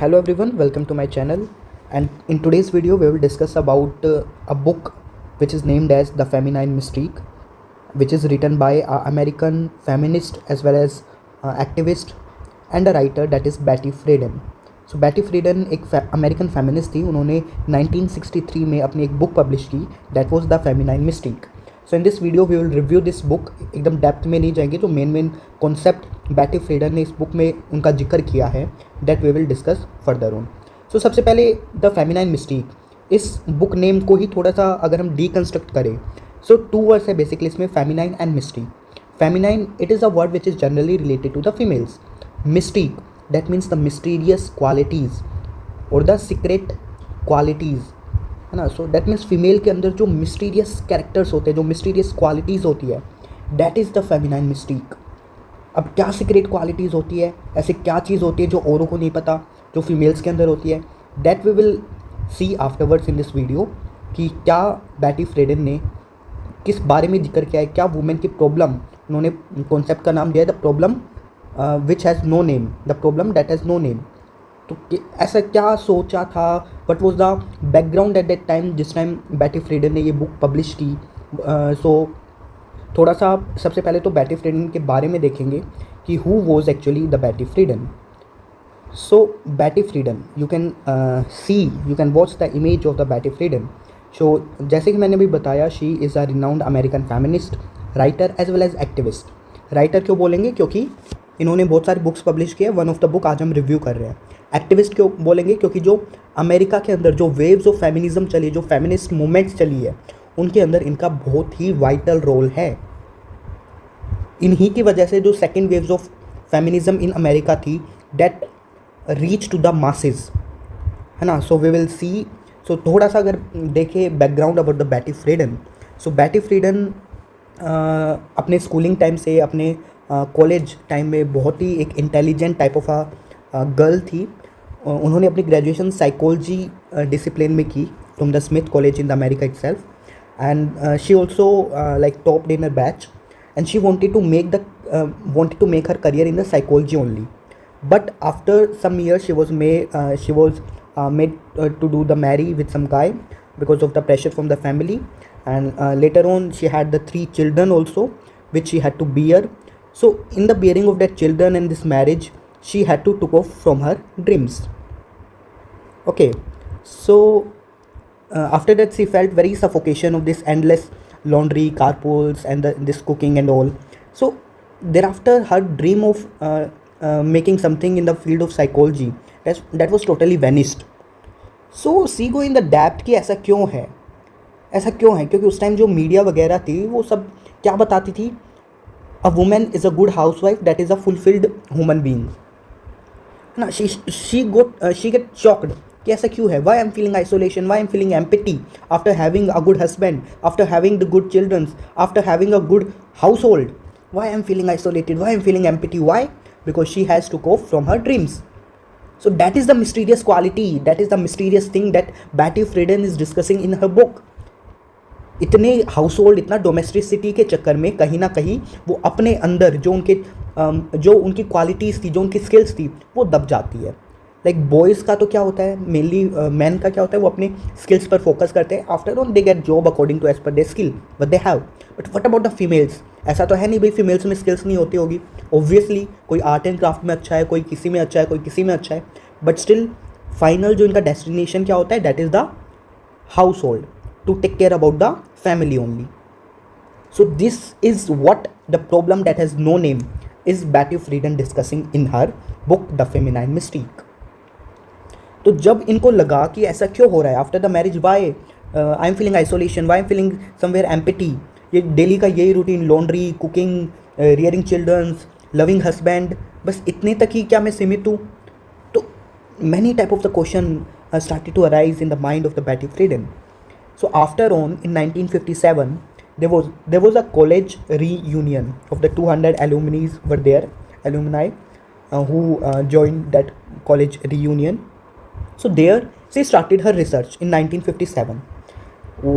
Hello everyone, welcome to my channel, and in today's video we will discuss about a book which is named as The Feminine Mystique, which is written by an American feminist as well as activist and a writer, that is Betty Friedan. So Betty Friedan एक American feminist थी. उन्होंने 1963 में अपनी एक book publish की, that was the feminine Mystique. So in this video we will review this book. एकदम depth में नहीं जाएंगे, जो मेन कॉन्सेप्ट बैटी फ्रीडन ने इस बुक में उनका जिक्र किया है, that we will discuss further on. So सबसे पहले द फेमिनाइन मिस्टीक, इस बुक नेम को ही थोड़ा सा अगर हम डीकंस्ट्रक्ट करें, सो टू वर्ड्स है बेसिकली इसमें, feminine and mystique. Feminine, it is a word which is generally related to the females. Mystique, that means the mysterious qualities or the secret qualities, है ना. सो दैट मीन्स फीमेल के अंदर जो mysterious characters होते हैं, जो mysterious qualities होती है, that is the feminine Mystique. अब क्या सीक्रेट क्वालिटीज़ होती है, ऐसे क्या चीज़ होती है जो औरों को नहीं पता, जो फीमेल्स के अंदर होती है, that we will see afterwards in this video कि क्या बैटी फ्रीडन ने किस बारे में जिक्र किया है, क्या वुमेन की प्रॉब्लम, उन्होंने कॉन्सेप्ट का नाम दिया है the problem which has no name, the problem that has no name. तो ऐसा क्या सोचा था, what was the background at that time जिस टाइम बैटी फ्रीडन ने ये बुक पब्लिश की. सो थोड़ा सा सबसे पहले तो बैटी फ्रीडन के बारे में देखेंगे कि who was actually the Betty Friedan. So Betty Friedan, you can watch the image of the Betty Friedan. So जैसे कि मैंने अभी बताया, she is a renowned American feminist, writer as well as activist. Writer क्यों बोलेंगे, क्योंकि इन्होंने बहुत सारी बुक्स पब्लिश किए. वन ऑफ द बुक आज हम रिव्यू कर रहे हैं. एक्टिविस्ट क्यों बोलेंगे, क्योंकि जो अमेरिका के अंदर जो वेव्स ऑफ फेमिनिज्म चली, जो फेमिनिस्ट मूवमेंट्स चली है, उनके अंदर इनका बहुत ही वाइटल रोल है. इन्हीं की वजह से जो second waves of feminism in America थी, that reach to the masses, है ना. सो वी विल सी. सो थोड़ा सा अगर देखें background about the Betty Friedan. So Betty फ्रीडन अपने स्कूलिंग टाइम से, अपने कॉलेज टाइम में बहुत ही एक intelligent type of a girl थी. उन्होंने अपनी ग्रेजुएशन साइकोलॉजी डिसिप्लिन में की from the Smith college in the America itself, and she also like topped in her batch, and she wanted to make her career in the psychology only. But after some years she was made to do the marry with some guy because of the pressure from the family, and later on she had the 3 children also which she had to bear. So in the bearing of that children and this marriage, she had to took off from her dreams. Okay, so after that she felt very suffocation of this endless laundry, carpools, and this cooking and all. So thereafter her dream of making something in the field of psychology, that was totally vanished. So she go in the depth कि ऐसा क्यों है, क्योंकि उस time जो media वगैरह थी वो सब क्या बताती थी, a woman is a good housewife, that is a fulfilled human being, है ना. she get shocked कि ऐसा क्यों है, why I'm feeling isolation, why I'm feeling empathy after having a good husband, after having the good children, after having a good household, why I'm feeling isolated, why I'm feeling empathy, why? Because she has to go from her dreams. So that is the mysterious quality, that is the mysterious thing that Betty Friedan is discussing in her book. इतने house hold, इतना domesticity के चक्कर में कहीं ना कहीं वो अपने अंदर जो उनकी क्वालिटीज़ थी, जो उनकी स्किल्स थी, वो दब जाती है. लाइक बॉयज़ का तो क्या होता है, मेनली मैन का क्या होता है, वो अपने स्किल्स पर फोकस करते हैं. After all they get job according to age per they skill what they have. But what about the females, ऐसा तो है नहीं भाई फीमेल्स में स्किल्स नहीं होती होगी. ऑब्वियसली कोई आर्ट एंड क्राफ्ट में अच्छा है, कोई किसी में अच्छा है, कोई किसी में अच्छा है, बट स्टिल फाइनल जो इनका डेस्टिनेशन क्या होता है, that is the house hold, to take care about the family only. So this is what the problem that has no name is Betty Friedan discussing in her book The Feminine Mystique. तो जब इनको लगा कि ऐसा क्यों हो रहा है after the marriage, why I am feeling isolation, why am feeling somewhere empathy, ये डेली का यही routine, laundry, cooking, rearing childrens, loving husband, बस इतने तक ही क्या मैं सीमित हूँ. तो many type of the question started to arise in the mind of the Betty Friedan. So after on, in 1957, there was a college reunion of the 200 alumni who joined that college reunion. So there she started her research in 1957.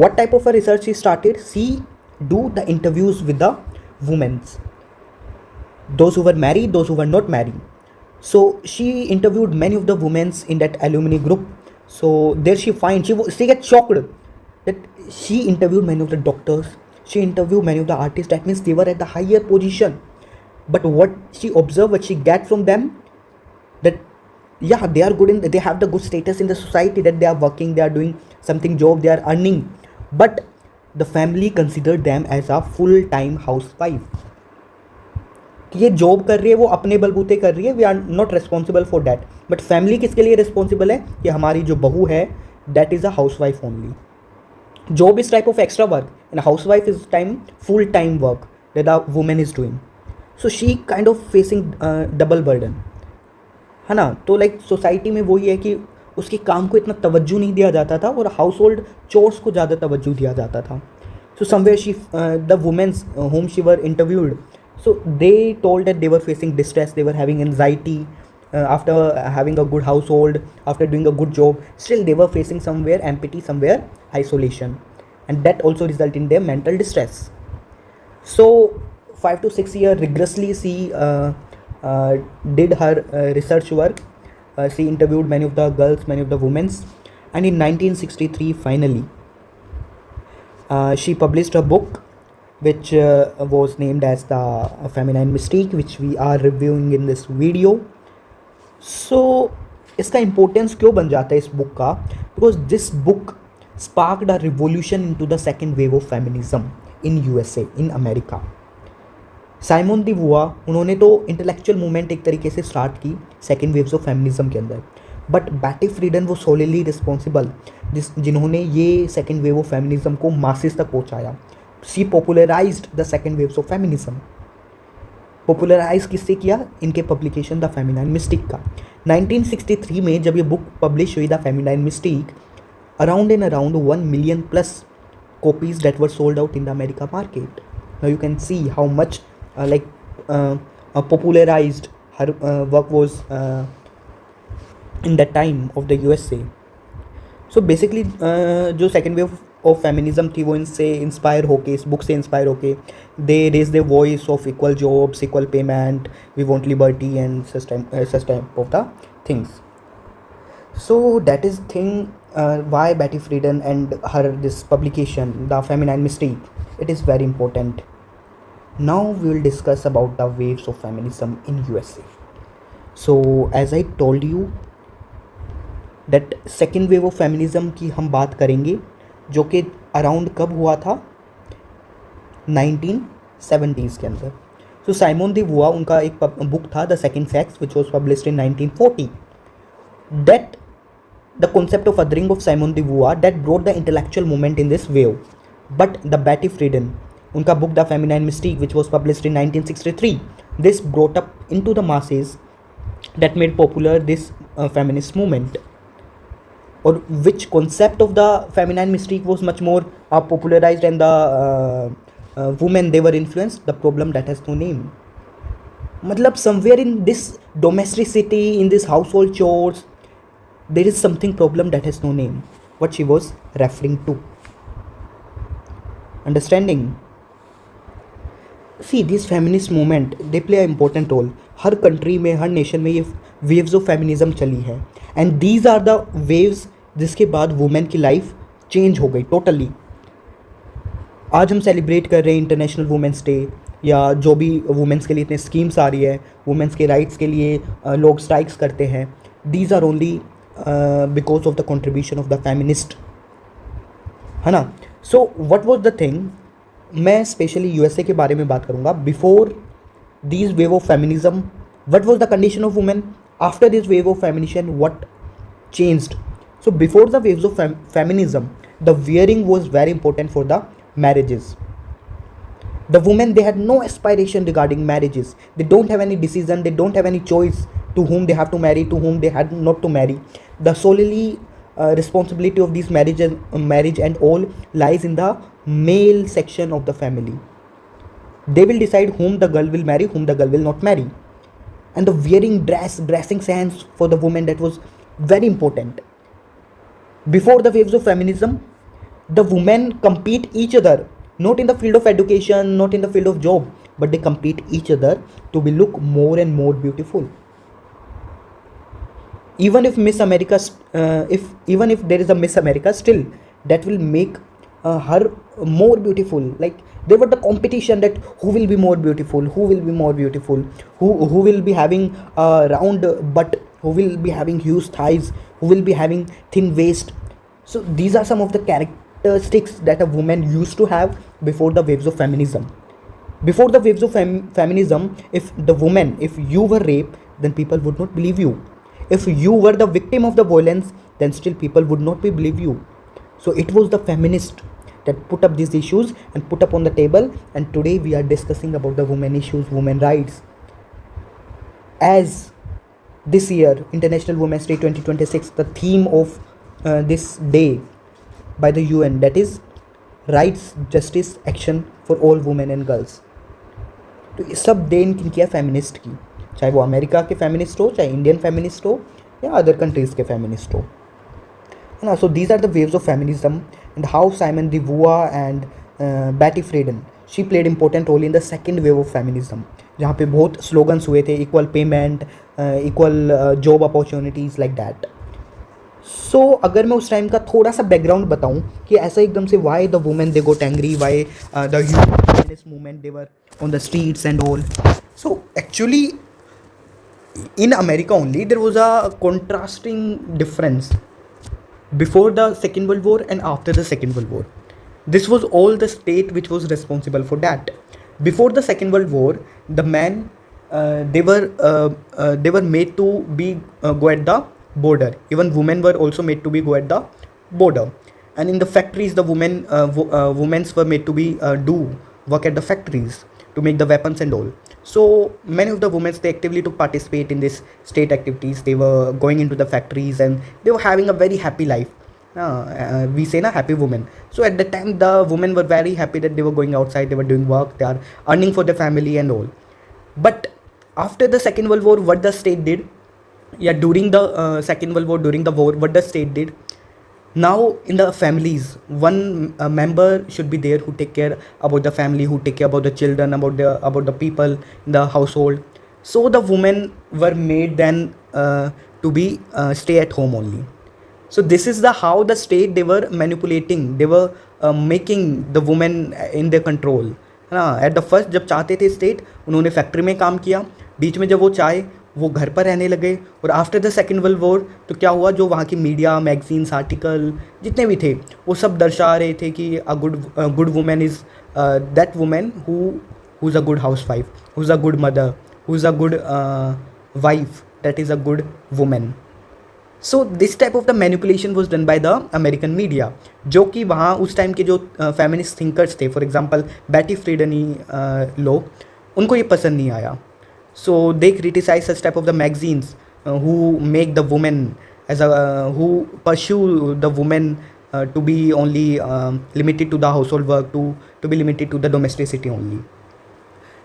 What type of a research she started? She do the interviews with the women, those who were married, those who were not married. So she interviewed many of the women in that alumni group. So there she finds, she gets shocked that she interviewed many of the doctors, she interviewed many of the artists, that means they were at the higher position. But what she observed, what she get from them, that yeah, they are good in, they have the good status in the society, that they are working, they are doing something job, they are earning, but the family considered them as a full time housewife. कि ये job कर रही है, वो अपने बलबूते कर रही है, we are not responsible for that, but family किसके लिए रिस्पॉन्सिबल है कि हमारी जो बहू है that is a housewife only. Job is type of extra work and housewife is time full time work that the women is doing. So she kind of facing double burden, है ना. तो like society में वही है कि उसके काम को इतना तवज्जो नहीं दिया जाता था और हाउस होल्ड चोर्स को ज़्यादा तवज्जो दिया जाता था. So somewhere she the womens whom she were interviewed, so they told that they were facing distress, they were having anxiety after having a good household, after doing a good job, still they were facing somewhere empathy, somewhere isolation, and that also result in their mental distress. So 5 to 6 years rigorously she did her research work. She interviewed many of the girls, many of the women, and in 1963 finally she published a book which was named as the Feminine Mystique, which we are reviewing in this video. So इसका importance क्यों बन जाता है इस book का? Because this book sparked a revolution into the second wave of feminism in USA, in America. Simone de वुआ, उन्होंने तो इंटेलेक्चुअल मूवमेंट एक तरीके से स्टार्ट की सेकेंड वेव्स ऑफ फेमिनिज्म के अंदर, बट बैटी फ्रीडन वो सोलिली रिस्पॉन्सिबल जिन्होंने ये सेकेंड वेव ऑफ फेमिनिज्म को मासेस तक पहुंचाया. She popularised the second waves of feminism. Popularise किससे किया? इनके पब्लिकेशन द फेमिनाइन मिस्टिक का. 1963 में जब ये बुक पब्लिश हुई the feminine mistake, around 1 million plus copies that were sold out in the America market. Now you can see how much popularized her work was in that time of the USA. So basically जो second wave of feminism थी वो इनसे inspire होके, इस book से inspire होके, they raise the voice of equal jobs, equal payment, we want liberty and such type of the things. So that is thing why Betty Friedan and her this publication, the Feminine Mystique, it is very important. Now we will discuss about the waves of feminism in USA. So as I told you that second wave of feminism की हम बात करेंगे, जो कि around कब हुआ था? 1970s के अंदर. So साइमन दी वुआ, उनका एक बुक था the second sex which was published in 1940. That the concept of othering of Simon de Beauvoir that brought the intellectual movement in this wave. But the Betty Friedan, उनका book The Feminine Mystique, which was published in 1963, this brought up into the masses that made popular this feminist movement. Or which concept of the Feminine Mystique was much more popularized and the women they were influenced? The problem that has no name. मतलब somewhere in this domesticity, in this household chores, there is something problem that has no name, what she was referring to. Understanding? See, this feminist movement, they play an important role. Her country में, हर nation में ये waves of feminism चली है, and these are the waves जिसके बाद women की life change हो गई totally. आज हम celebrate कर रहे हैं इंटरनेशनल वुमेंस डे, या जो भी वुमेंस के लिए इतने स्कीम्स आ रही है, वुमेंस के राइट्स के लिए लोग स्ट्राइक्स करते हैं. These are only because of the contribution of the feminist, है ना. So what was the thing, मैं स्पेशली यूएसए के बारे में बात करूँगा. Before this wave of feminism, what was the condition of women? After this wave of feminism, what changed? So before the waves of feminism, the wearing was very important for the marriages. The women, they had no aspiration regarding marriages. They don't have any decision, they don't have any choice to whom they have to marry, to whom they had not to marry. The solely responsibility of this marriage and all lies in the male section of the family. They will decide whom the girl will marry, whom the girl will not marry. And the wearing dressing sense for the women, that was very important. Before the waves of feminism, the women compete each other, not in the field of education, not in the field of job, but they compete each other to be look more and more beautiful. even if Miss America, if even if there is a Miss America, still that will make her more beautiful. Like there was the competition that who will be more beautiful, who will be more beautiful, who will be having a round butt, who will be having huge thighs, who will be having thin waist. So these are some of the characteristics that a woman used to have before the waves of feminism. Before the waves of feminism, if the woman, if you were raped, then people would not believe you. If you were the victim of the violence, then still people would not be believe you. So it was the feminist that put up these issues and put up on the table, and today we are discussing about the women issues, women rights. As this year, International Women's Day 2026, the theme of this day by the UN, that is rights, justice, action for all women and girls. तो ये सब then किनकी है? Feminist की, चाहे वो America के feminist हो, चाहे इंडियन फेमिनिस्ट हो, या अदर कंट्रीज़ के फेमिनिस्ट हो, है ना. So these are the waves of feminism and how Simone de वुआ and Betty Friedan she played important role in the second wave of feminism, जहाँ पे बहुत स्लोगन्स हुए थे, equal payment, equal job opportunities, like that. So अगर मैं उस time का थोड़ा सा बैकग्राउंड बताऊं कि ऐसा एकदम से why the women they got angry, why the humanist movement they were on the streets and all. So actually in America only there was a contrasting difference before the Second World War and after the Second World War. This was all the state which was responsible for that. Before the Second World War, the men they were made to be go at the border. Even women were also made to be go at the border. And in the factories, the women were made to be do work at the factories to make the weapons and all. So many of the women, they actively took participate in this state activities. They were going into the factories and they were having a very happy life. We say na happy woman. So at that time the women were very happy that they were going outside, they were doing work, they are earning for their family and all. But after the Second World War, what the state did, during the Second World War, during the war, what the state did, now in the families, one member should be there who take care about the family, who take care about the children, about the people in the household. So the women were made then to be stay at home only. So this is the how the state, they were manipulating, they were making the women in their control, है ना. At the first जब चाहते थे state, उन्होंने factory में काम किया, बीच में जब वो चाहे वो घर पर रहने लगे. और after the second world war तो क्या हुआ, जो वहाँ की मीडिया, मैगजीन्स, आर्टिकल जितने भी थे, वो सब दर्शा रहे थे कि a good women is that women who is a good house wife, who is a good mother, who is a good wife, that is a good women. So this type of the manipulation was done by the American media, जो कि वहाँ उस time के जो feminist thinkers थे, for example बैटी फ्रीडन लोग, उनको ये पसंद नहीं आया. So they criticize such type of the magazines who make the woman as a who pursue the woman to be only limited to the household work, to be limited to the domesticity only.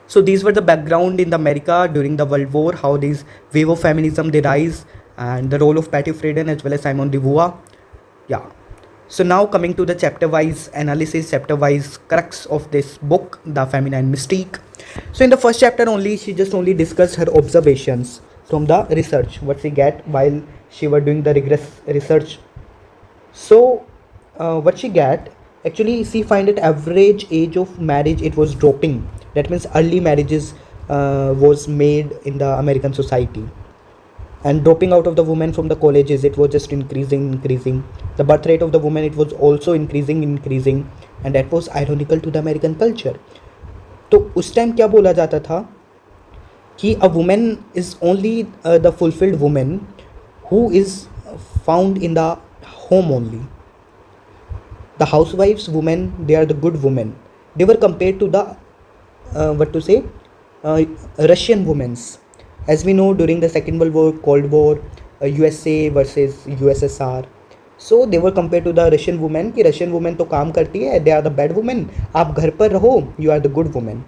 So these were the background in the America during the World War, how these wave of feminism they rise, and the role of Patty Friedan as well as Simone de Beauvoir. Yeah. So now coming to the chapter-wise analysis, chapter-wise crux of this book, The Feminine Mystique. So in the first chapter only, she just only discussed her observations from the research, what she get while she were doing the rigorous research. So what she get, actually she find that average age of marriage, it was dropping. That means early marriages was made in the American society. And dropping out of the women from the colleges, it was just increasing. The birth rate of the women, it was also increasing, and that was ironical to the American culture. तो उस time क्या बोला जाता था कि a women is only the fulfilled women who is found in the home only. The house wifes women, they are the good women. They were compare to the what to say Russian women's. As we know, during the Second World War, Cold War, USA versus USSR. So they were compared to the Russian women कि Russian women तो काम करती है, they are the bad women, आप घर पर रहो, you are the good women.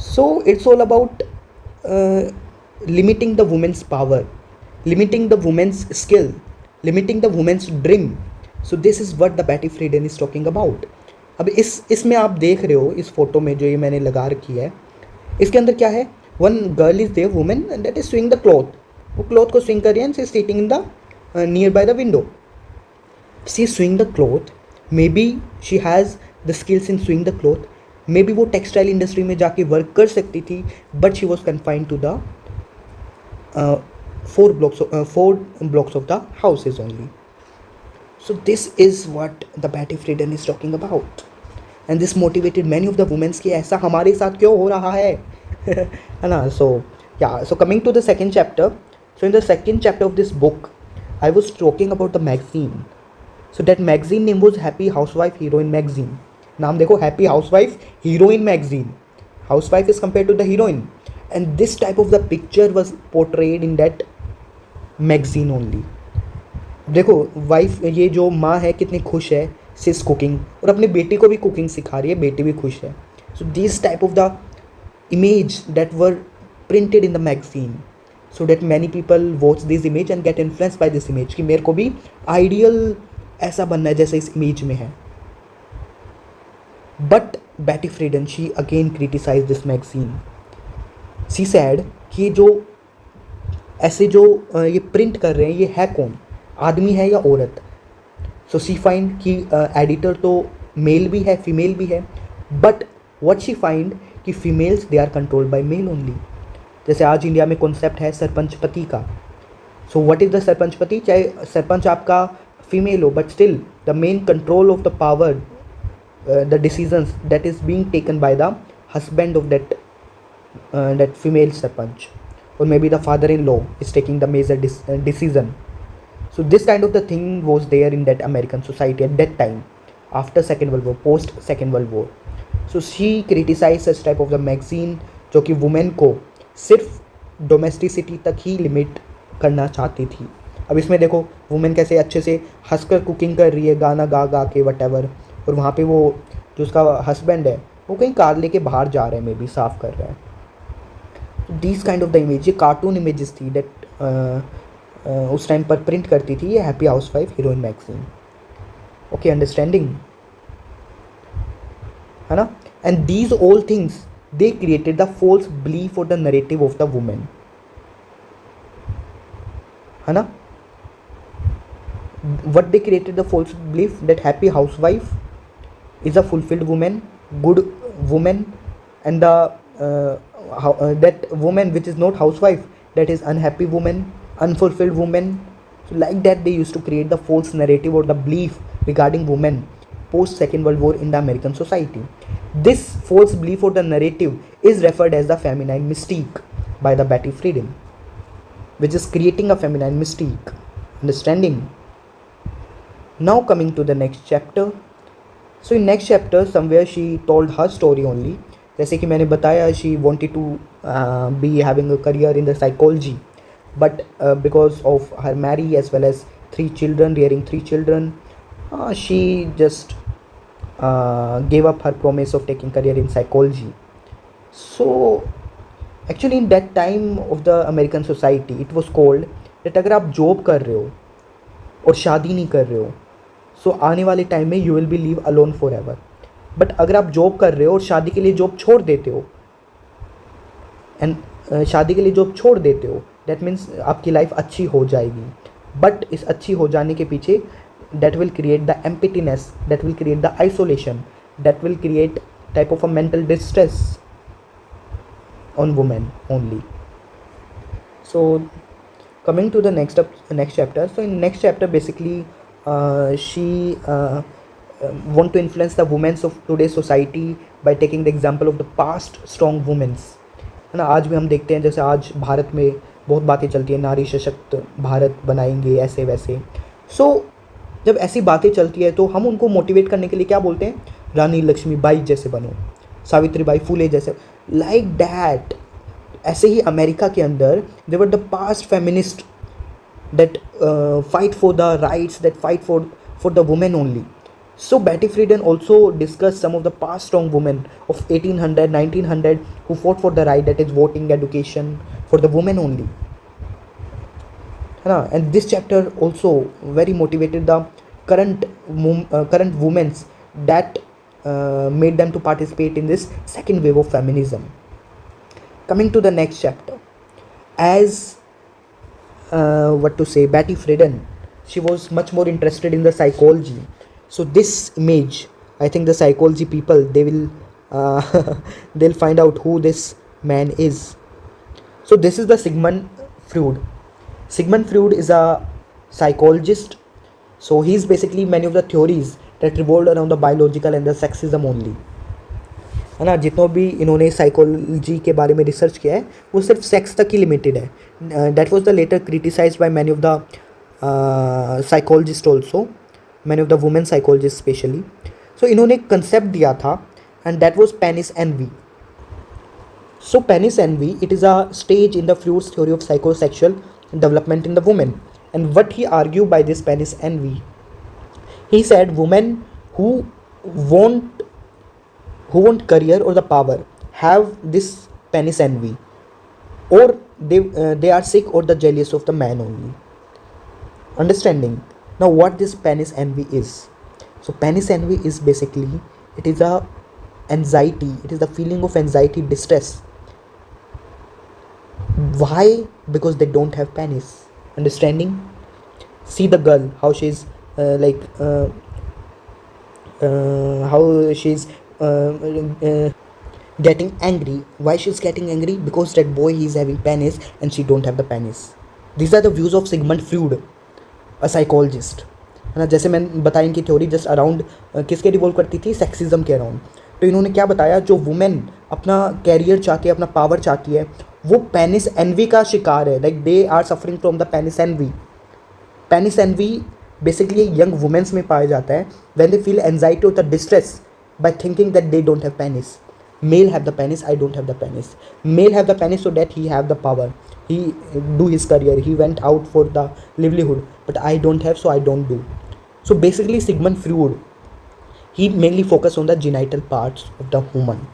So it's all about limiting the women's power, limiting the women's skill, limiting the women's dream. So this is what the Patty Friedan is talking about. अब इसमें आप देख रहे हो, इस photo में जो ये मैंने लगा रखी है, इसके अंदर क्या है, one girl is there women that is swing the cloth. वो क्लॉथ को स्विंग कर रही है, she is sitting in the near by the window. She swing the cloth, maybe she has the skills in swing the cloth, maybe वो textile industry में जाके work कर सकती थी, but she was confined to the 4 blocks of the houses only. So this is what the Betty Friedan is talking about, and this motivated many of the women कि ऐसा हमारे साथ क्यों हो रहा है है ना. So yeah, so coming to the second chapter. So in the second chapter of this book, I was talking about the magazine. So that magazine name was Happy Housewife Heroine Magazine. नाम देखो, Happy Housewife Heroine Magazine. Housewife is compared to the heroine, and this type of the picture was portrayed in that magazine only. देखो wife, ये जो माँ है कितनी खुश है, सिस कुकिंग, और अपनी बेटी को भी कुकिंग सिखा रही है, बेटी भी खुश है. So this type of the image that were printed in the magazine, so that many people watch this image and gate influence by this image कि मेरे को भी आइडियल ऐसा बनना है जैसे इस इमेज में है. But Betty Friedan, she again criticise this magazine. She said कि जो ऐसे जो ये प्रिंट कर रहे हैं ये है कौन, आदमी है या औरत. सो शी फाइंड कि एडिटर तो मेल भी है, फीमेल भी है, बट व्हाट शी फाइंड कि females they are controlled by male only. जैसे आज इंडिया में कॉन्सेप्ट है सरपंचपति का. So what is the sarpanchpati, चाहे सरपंच आपका फीमेल हो, but still the main control of the power, the decisions that is being taken by the husband of that female sarpanch, or maybe the father-in-law is taking the major decision. So this kind of the thing was there in that American society at that time, after Second World War, post Second World War. So she criticized such type of the magazine जो कि women को सिर्फ domesticity तक ही limit करना चाहती थी. अब इसमें देखो वुमेन कैसे अच्छे से हंसकर कुकिंग कर रही है, गाना गा गा के वटेवर, और वहाँ पे वो जो उसका हस्बैंड है वो कहीं कार लेके बाहर जा रहे हैं, मे बी साफ कर रहा है. This kind of the image, ये कार्टून इमेजेस थी दैट उस टाइम पर प्रिंट करती थी ये happy housewife heroine magazine. Okay, understanding है ना. And these all things they created the false belief और the narrative of the women, है ना. what they created the false belief that happy housewife is a fulfilled woman, good woman, and the that woman which is not housewife, that is unhappy woman, unfulfilled woman. So like that they used to create the false narrative or the belief regarding women post Second World War in the American society. This false belief or the narrative is referred as the feminine mystique by the Betty Friedan, which is creating a feminine mystique. Understanding? Now coming to the next chapter. So in next chapter somewhere she told her story only. जैसे कि मैंने बताया, she wanted to be having a career in the psychology, but because of her marriage as well as rearing 3 children, she just gave up her promise of taking career in psychology. So actually in that time of the American society it was called that अगर आप job कर रहे हो और शादी नहीं कर रहे हो, सो आने वाले टाइम में you will be leave alone for ever. But अगर आप जॉब कर रहे हो और शादी के लिए जॉब छोड़ देते हो, एंड शादी के लिए जॉब छोड़ देते हो, दैट मीन्स आपकी लाइफ अच्छी हो जाएगी. बट इस अच्छी हो जाने के पीछे that will create the emptiness, that will create the isolation, that will create type of a mental distress on women only. So coming to the next chapter. So in next chapter basically she want to influence the women of today's society by taking the example of the past strong women, है ना. आज भी हम देखते हैं जैसे आज भारत में बहुत बातें चलती है, नारी सशक्त भारत बनाएंगे ऐसे वैसे. सो जब ऐसी बातें चलती है तो हम उनको मोटिवेट करने के लिए क्या बोलते हैं, रानी लक्ष्मीबाई जैसे बनो, सावित्रीबाई फुले जैसे, लाइक दैट. ऐसे ही अमेरिका के अंदर they were the past feminist that fight for the rights, that fight for the women only. So Betty Friedan also discussed some of the past strong women of 1800, 1900 who fought for the right, that is voting, education for the women only. And this chapter also very motivated the current women that made them to participate in this second wave of feminism. Coming to the next chapter, as what to say, Betty Friedan, she was much more interested in the psychology. So this image, I think the psychology people, they will they'll find out who this man is. So this is the Sigmund Freud. Sigmund Freud is a psychologist. So he's basically many of the theories that revolved around the biological and the sexism only, है ना. जितना भी इन्होंने psychology के बारे में research किया है वो सिर्फ सेक्स तक ही लिमिटेड है. That was the later criticised by many of the psychologist also, many of the women psychologist specially. So इन्होंने एक कंसेप्ट दिया था and that was penis envy. So penis envy, it is a stage in the Freud's theory of psychosexual development in the women. And what he argue by this penis envy, he said women who want career or the power have this penis envy, or they are sick or the jealous of the man only. Understanding now what this penis envy is. So penis envy is basically, it is a anxiety, it is the feeling of anxiety, distress. Why? Because they don't have penis. Understanding? See the girl, how she's how she's getting angry. Why she's getting angry? Because that boy, he is having penis and she don't have the penis. These are the views of Sigmund Freud, a psychologist, है ना. जैसे मैंने बताया इनकी theory just around किसके revolve करती थी, sexism के अराउंड. तो इन्होंने क्या बताया, जो वुमेन अपना कैरियर चाहती है, अपना पावर चाहती है, वो पेनिस एनवी का शिकार है. Like they are suffering from the penis envy. Penis envy basically young womens में पाया जाता है व्हेन दे फील एंजाइटी और the distress by thinking that they don't have penis. Male have the penis, I don't have the penis. Male have the penis so that he have the power, he do his career, he went out for the livelihood, but I don't have, so I don't do. So basically Sigmund Freud, he mainly focus on the genital parts of the woman,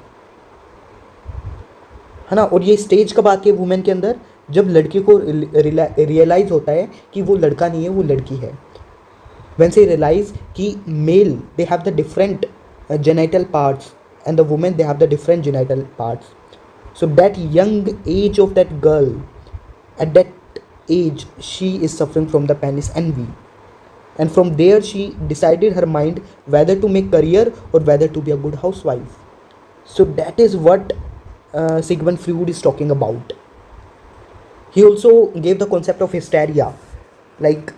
है ना. और ये stage कब आती है women के अंदर, जब लड़की को रियलाइज होता है कि वो लड़का नहीं है, वो लड़की है. When she realize कि male they have the different genital parts and the women they have the different genital parts. So that young age of that girl, at that age she is suffering from the penis envy, and from there she decided her mind whether to make career or whether to be a good housewife. So that is what Sigmund Freud is talking about. He also gave the concept of hysteria, like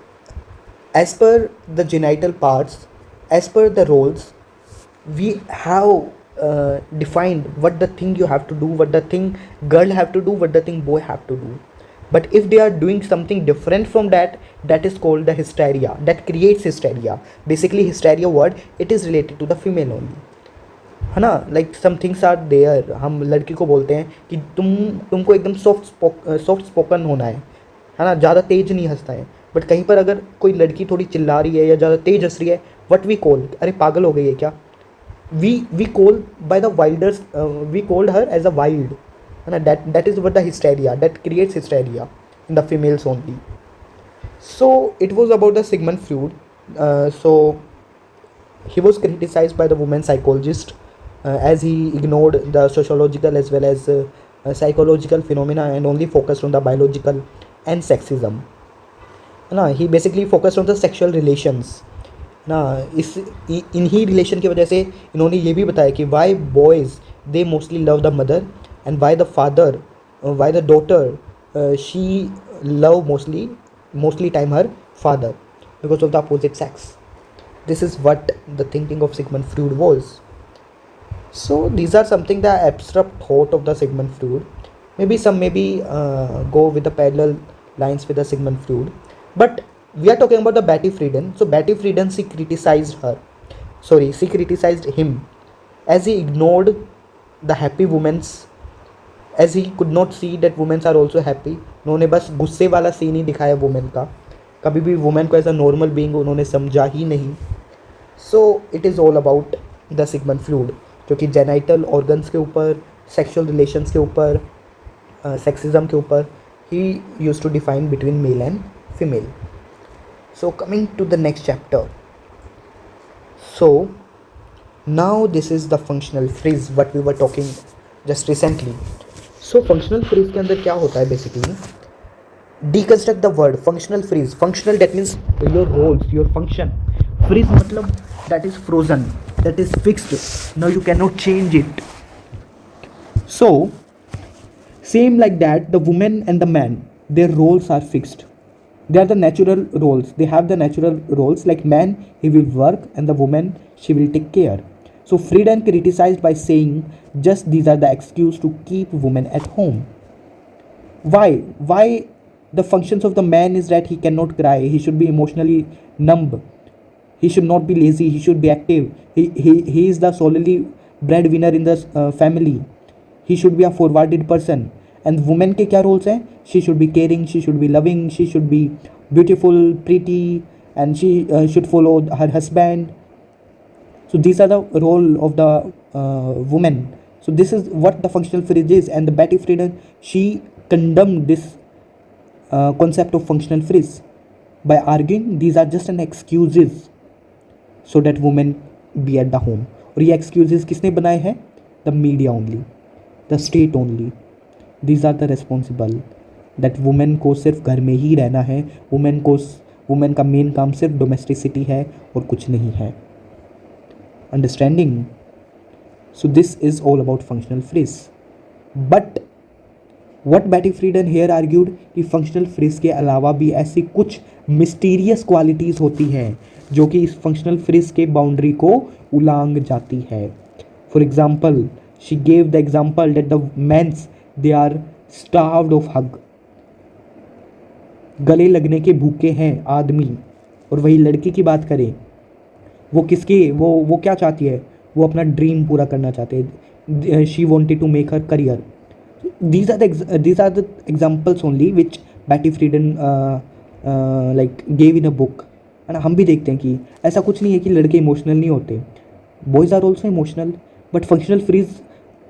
as per the genital parts, as per the roles, we have defined what the thing you have to do, what the thing girl have to do, what the thing boy have to do. But if they are doing something different from that, that is called the hysteria, that creates hysteria. Basically hysteria word, it is related to the female only, है ना. Like some things are there, हम लड़की को बोलते हैं कि तुमको एकदम सॉफ्ट स्पोकन होना है ना, ज़्यादा तेज नहीं हंसता है. बट कहीं पर अगर कोई लड़की थोड़ी चिल्ला रही है या ज़्यादा तेज हंस रही है, व्हाट वी कॉल, अरे पागल हो गई है क्या, we call by the wilders, we called her as a wild, है ना. That is what the hysteria, that creates hysteria in the females only. So it was about the Sigmund Freud. So he was criticized by the women psychologist as he ignored the sociological as well as psychological phenomena and only focused on the biological and sexism. ना ही basically focused on the sexual relations ना. इस इन्हीं relation की वजह से इन्होंने ये भी बताया कि why boys they mostly love the mother and why the father, why the daughter she love mostly time her father because of the opposite sex. This is what the thinking of Sigmund Freud was. So these are something the abstract thought of the Sigmund Freud. Maybe some go with the parallel lines with the Sigmund Freud. But we are talking about the Betty Friedan. So Betty Friedan, she criticized him as he ignored the happy women's, as he could not see that women are also happy. उन्होंने बस गुस्से वाला scene ही दिखाया women का, कभी भी women को as a normal being उन्होंने समझा ही नहीं. So it is all about the Sigmund Freud, जो कि जेनाइटल ऑर्गन्स के ऊपर, सेक्शुअल रिलेशंस के ऊपर, सेक्सिज्म के ऊपर ही use to define between male and female. So coming to the next chapter. So now this is the functional freeze what we were talking just recently. So functional freeze के अंदर क्या होता है basically, deconstruct the word functional freeze. Functional, that means your roles, your function. Freeze matlab that is frozen, that is fixed, now you cannot change it. So same like that, the woman and the man, their roles are fixed. They are the natural roles, they have the natural roles. Like man, he will work, and the woman, she will take care. So Friedan criticized by saying just these are the excuse to keep women at home. Why the functions of the man is that he cannot cry, he should be emotionally numb, he should not be lazy, he should be active, he is the solely breadwinner in the family, he should be a forwarded person. And women के क्या roles हैं? She should be caring, she should be loving, she should be beautiful, pretty, and she should follow her husband. So these are the role of the woman. So this is what the functional freeze is, and the Betty Friedan, she condemned this concept of functional freeze by arguing these are just an excuses so that women be at the home. और ये excuses किसने बनाए हैं? The media only, the state only. These are the responsible that women को सिर्फ घर में ही रहना है, women का मेन काम सिर्फ डोमेस्टिसिटी है और कुछ नहीं है. Understanding? So this is all about functional freeze. But what Betty Friedan here argued कि functional freeze के अलावा भी ऐसी कुछ mysterious qualities होती हैं जो कि इस functional freeze के boundary को उलांग जाती है. For example, she gave the example that the men's, they are starved of hug. गले लगने के भूखे हैं आदमी. और वही लड़की की बात करें, वो किसकी, वो क्या चाहती है? वो अपना ड्रीम पूरा करना चाहते हैं. She wanted to make her career. these are the examples only which Betty Friedan like gave in a book. है ना. हम भी देखते हैं कि ऐसा कुछ नहीं है कि लड़के इमोशनल नहीं होते, boys are also emotional. But functional freeze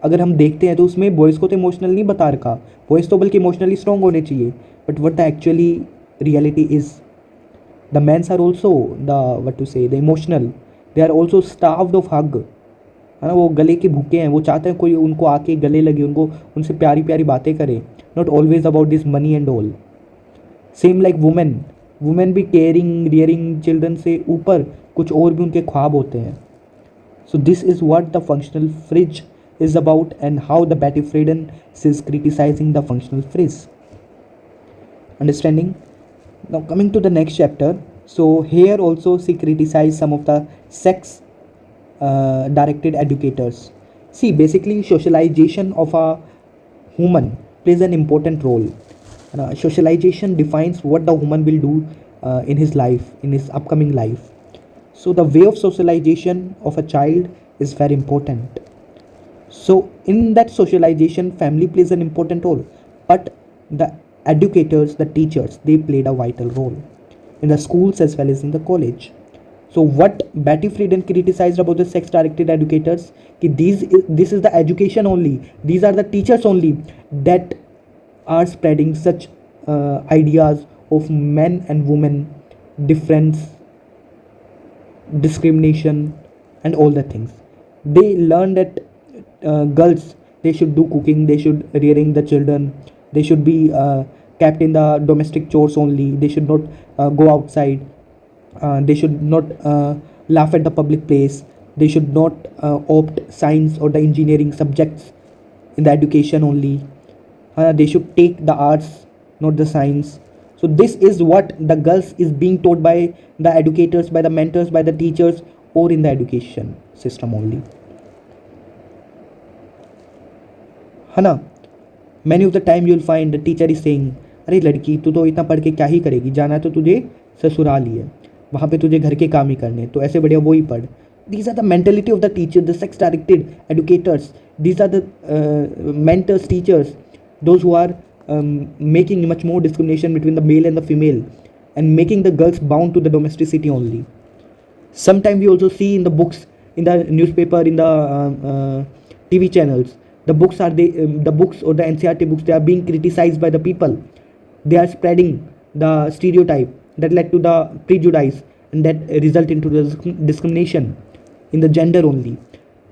अगर हम देखते हैं तो उसमें बॉयज़ को तो इमोशनल नहीं बता रखा, बॉयज़ तो बल्कि इमोशनली स्ट्रॉन्ग होने चाहिए. But what the actually reality is, the men's are also the what to say the emotional, they are also starved of hug. है ना. वो गले के भूखे हैं, वो चाहते हैं कोई उनको आके गले लगे, उनको उनसे प्यारी प्यारी बातें करे. Not always about this money and all. Same like women भी केयरिंग रियरिंग चिल्ड्रन से ऊपर कुछ और भी उनके ख्वाब होते हैं. So this is what the functional fridge is about and how the Betty Friedan is criticizing the functional fridge. Understanding? Now coming to the next chapter. So here also she criticized some of the sex directed educators. See, basically socialization of a human plays an important role. Socialization defines what the human will do in his life, in his upcoming life. So the way of socialization of a child is very important. So in that socialization, family plays an important role, but the educators, the teachers, they played a vital role in the schools as well as in the college. So what Betty Friedan criticized about the sex directed educators, this is the education only, these are the teachers only that are spreading such ideas of men and women difference, discrimination and all the things. They learn that girls, they should do cooking, they should rearing the children, they should be kept in the domestic chores only, they should not go outside, they should not laugh at the public place, they should not opt science or the engineering subjects in the education only, they should take the arts, not the science. So this is what the girls is being taught by the educators, by the mentors, by the teachers, or in the education system only. है ना. Many of the time you will find the teacher is saying, अरे लड़की तू तो इतना पढ़ के क्या ही करेगी, जाना तो तुझे ससुराल ही है, वहाँ पे तुझे घर के काम ही करने, तो ऐसे बढ़िया वो ही पढ़. These are the mentality of the teacher, the sex directed educators. These are the mentors, teachers, those who are making much more discrimination between the male and the female and making the girls bound to the domesticity only. Sometimes we also see in the books, in the newspaper, in the TV channels, the books or the NCERT books, they are being criticized by the people. They are spreading the stereotype that led to the prejudice and that result into the discrimination in the gender only.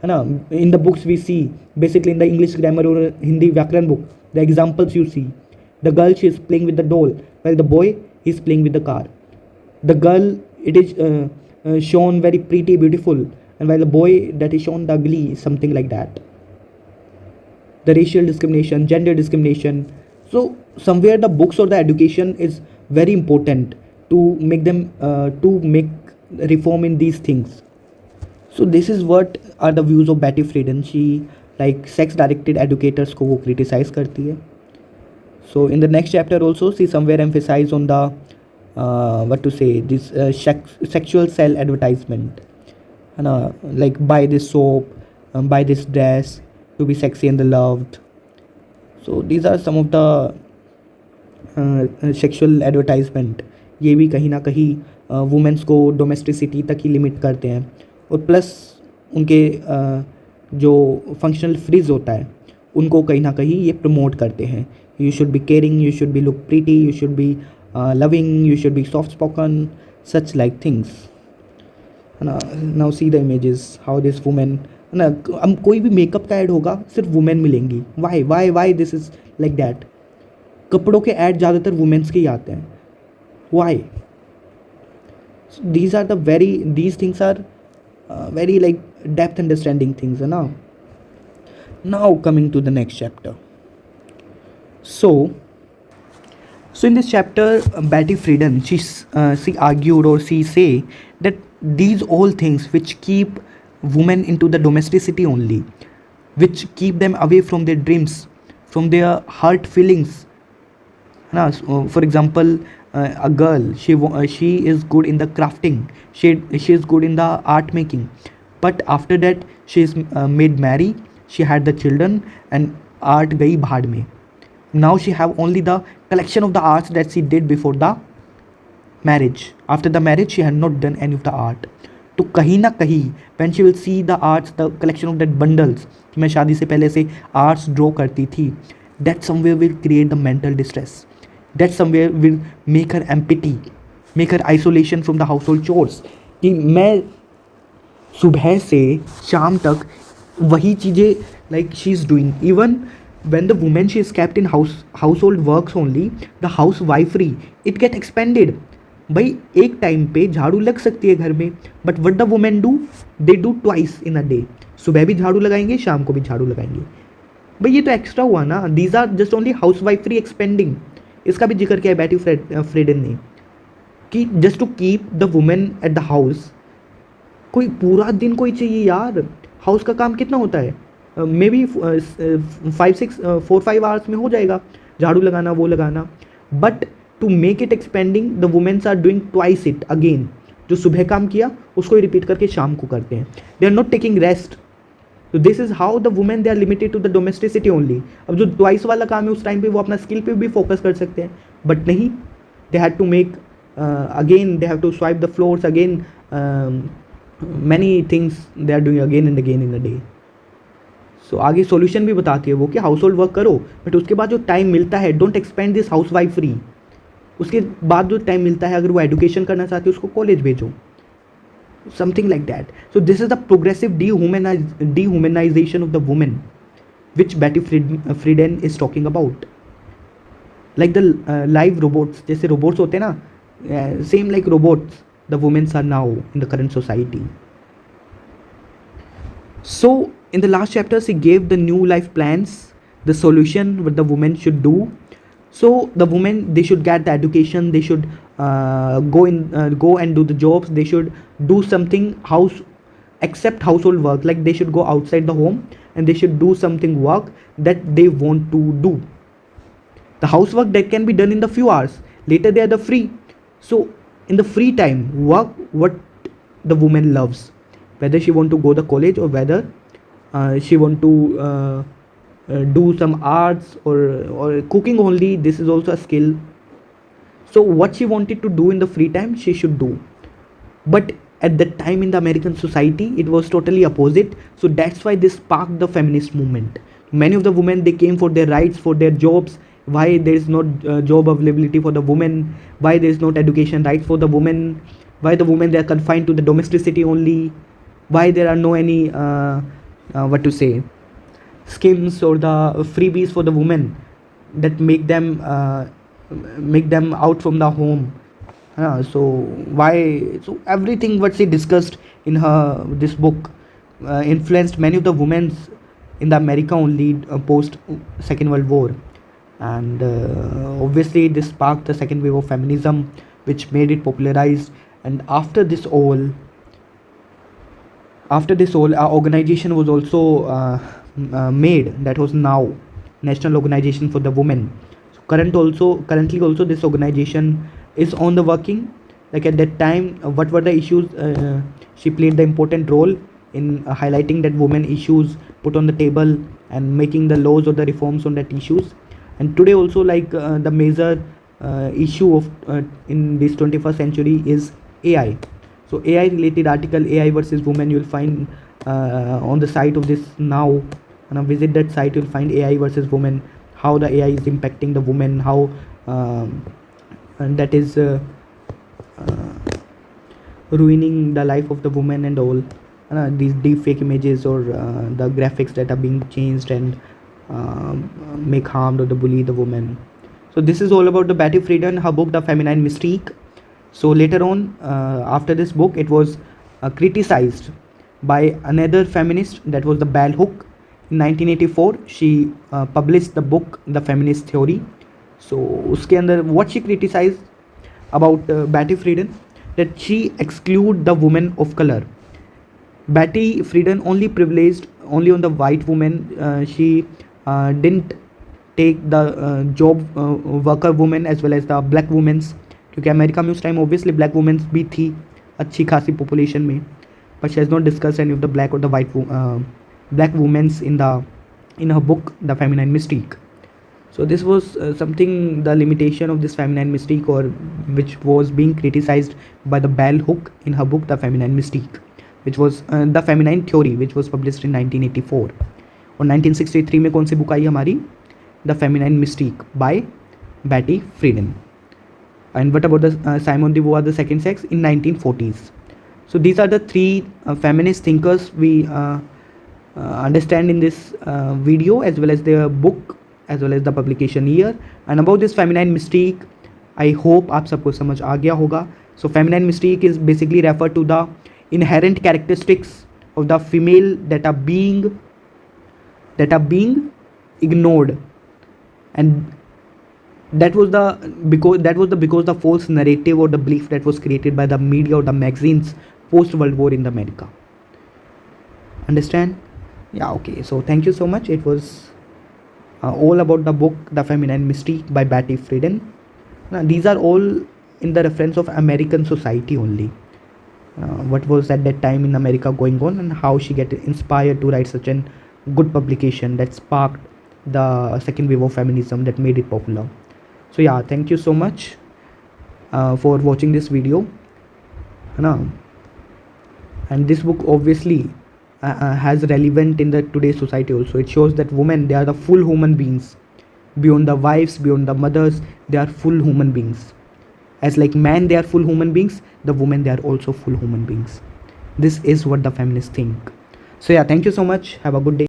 In the books we see, basically in the English grammar or Hindi Vyakaran book, the examples you see, The girl, she is playing with the doll, while the boy, he is playing with the car. The girl, it is shown very pretty, beautiful, and while the boy, that is shown the ugly, something like that. The racial discrimination, gender discrimination. So somewhere the books or the education is very important to make them to make reform in these things. So this is what are the views of Betty Friedan. She like sex directed educators को वो criticize करती है. So in the next chapter also she somewhere emphasize on the what to say, this sexual cell advertisement, like buy this soap, buy this dress to be sexy and loved. So these are some of the sexual advertisement. ये भी कहीं ना कहीं women's को domesticity तक ही limit करते हैं, और प्लस उनके जो फंक्शनल फ्रीज होता है उनको कहीं ना कहीं ये प्रमोट करते हैं. You should be caring, you should be look pretty, you should be loving, you should be soft spoken, such like things, है ना. Now see the images how this women, है ना. अब कोई भी मेकअप का ऐड होगा सिर्फ वुमेन मिलेंगी. Why why why this is like that. कपड़ों के ऐड ज़्यादातर वुमेन्स के ही आते हैं. Why? These are the very, these things are very like depth understanding things, है ना. Now coming to the next chapter. So in this chapter, Betty Friedan, she argued, or she say that these all things which keep women into the domesticity only, which keep them away from their dreams, from their heart feelings. Now, for example, a girl, she is good in the crafting, she is good in the art making, but after that she is made marry, she had the children, and art gayi bhaad mein. Now she have only the collection of the arts that she did before the marriage. After the marriage she had not done any of the art. तो कहीं ना कहीं when she will see the arts, the collection of that bundles, कि मैं शादी से पहले से arts draw करती थी, that somewhere will create the mental distress, that somewhere will make her empty, make her isolation from the household chores. कि मैं सुबह से शाम तक वही चीज़ें like she is doing. Even when the woman she is kept in household works only, the housewifery it get expanded. भाई एक टाइम पे झाड़ू लग सकती है घर में, but what the women do, they do twice in a day. सुबह भी झाड़ू लगाएंगे, शाम को भी झाड़ू लगाएंगे. भाई ये तो एक्स्ट्रा हुआ ना. These are just only housewifery expending. इसका भी जिक्र किया है बैटी फ्रीडन ने कि just to keep the women at the house. कोई पूरा दिन कोई चाहिए यार. हाउस का काम कितना होता है? मे बी 4-5 आवर्स में हो जाएगा, झाड़ू लगाना, वो लगाना. But to make it expending, the women's are doing twice it again. जो सुबह काम किया उसको ही रिपीट करके शाम को करते हैं. They are not taking rest. तो this is how the women they are limited to the domesticity only. अब जो ट्वाइस वाला काम है उस टाइम पे वो अपना स्किल पे भी फोकस कर सकते हैं, बट नहीं. They had to make again, they have to swipe the floors again, many things they are doing again and again in a day. So आगे सॉल्यूशन भी बताती है वो कि हाउस होल्ड वर्क करो, बट उसके बाद जो टाइम मिलता है, don't expend this housewifery. उसके बाद जो टाइम मिलता है, अगर वो एजुकेशन करना चाहती है उसको कॉलेज भेजो, something like that. So this is the progressive dehumanization of the women which Betty Friedan is talking about. Like the live robots, जैसे रोबोट्स होते हैं ना, same like robots the women's are now in the current society. So in the last chapter she gave the new life plans, the solution what the women should do. So the women, they should get the education, they should go and do the jobs, they should do something except household work, like they should go outside the home and they should do something work that they want to do. The housework that can be done in the few hours, later they are the free. So in the free time, work what the woman loves, whether she want to go the college or whether she want to do some arts or cooking only. This is also a skill. So what she wanted to do in the free time she should do. But at that time in the American society it was totally opposite. So that's why this sparked the feminist movement. Many of the women, they came for their rights, for their jobs. Why there is not job availability for the women, why there is not education rights for the women, why the women, they are confined to the domesticity only, why there are no any what to say, schemes or the freebies for the women. that make them out from the home. So why, so everything what she discussed in her this book influenced many of the women in the America only post Second World War. And obviously this sparked the second wave of feminism, which made it popularized. And after this all, our organization was also made, that was now National Organization for the Women. So currently also this organization is on the working. Like at that time, what were the issues, she played the important role in highlighting that women issues, put on the table and making the laws or the reforms on that issues. And today also, like the major issue of in this 21st century is AI. So AI related article, AI versus women, you'll find on the site of this now. And visit that site, you'll find AI versus women, how the AI is impacting the women, how and that is ruining the life of the woman and all. These deep fake images or the graphics that are being changed and make harm or the bully the woman. So this is all about the Betty Friedan, her book The Feminine Mystique. So later on, after this book, it was criticized by another feminist, that was the Bell Hook. In 1984 she published the book The Feminist Theory. So uske andar what she criticized about Betty Friedan, that she exclude the women of color. Betty Friedan only privileged only on the white women. She didn't take the job worker women as well as the black women's, क्योंकि America में उस time obviously black women's भी थी अच्छी खासी population में, but she has not discussed any of the black or the white black women's in her book The Feminine Mystique. So this was something, the limitation of this feminine mystique, or which was being criticized by the Bell Hook in her book The Feminine Mystique, which was The Feminine Theory, which was published in 1984. और 1963 में कौन सी book आई हमारी, The Feminine Mystique by Betty Friedan. And what about the Simone de Beauvoir, The Second Sex, in 1940s. So these are the three feminist thinkers we understand in this video, as well as their book, as well as the publication year. And about this feminine mystique, I hope आप सबको समझ आ गया होगा. So feminine mystique is basically referred to the inherent characteristics of the female that are being ignored, and because the false narrative or the belief that was created by the media or the magazines post World War in America. Understand? Yeah, okay. So thank you so much. It was all about the book The Feminine Mystique by Betty Friedan. Now, these are all in the reference of American society only. What was at that time in America going on, and how she get inspired to write such a good publication that sparked the second wave of feminism that made it popular. So yeah, thank you so much for watching this video. And this book obviously has relevant in the today's society also. It shows that women, they are the full human beings, beyond the wives, beyond the mothers, they are full human beings. As like men they are full human beings, the women, they are also full human beings. This is what the feminists think. So yeah, thank you so much. Have a good day.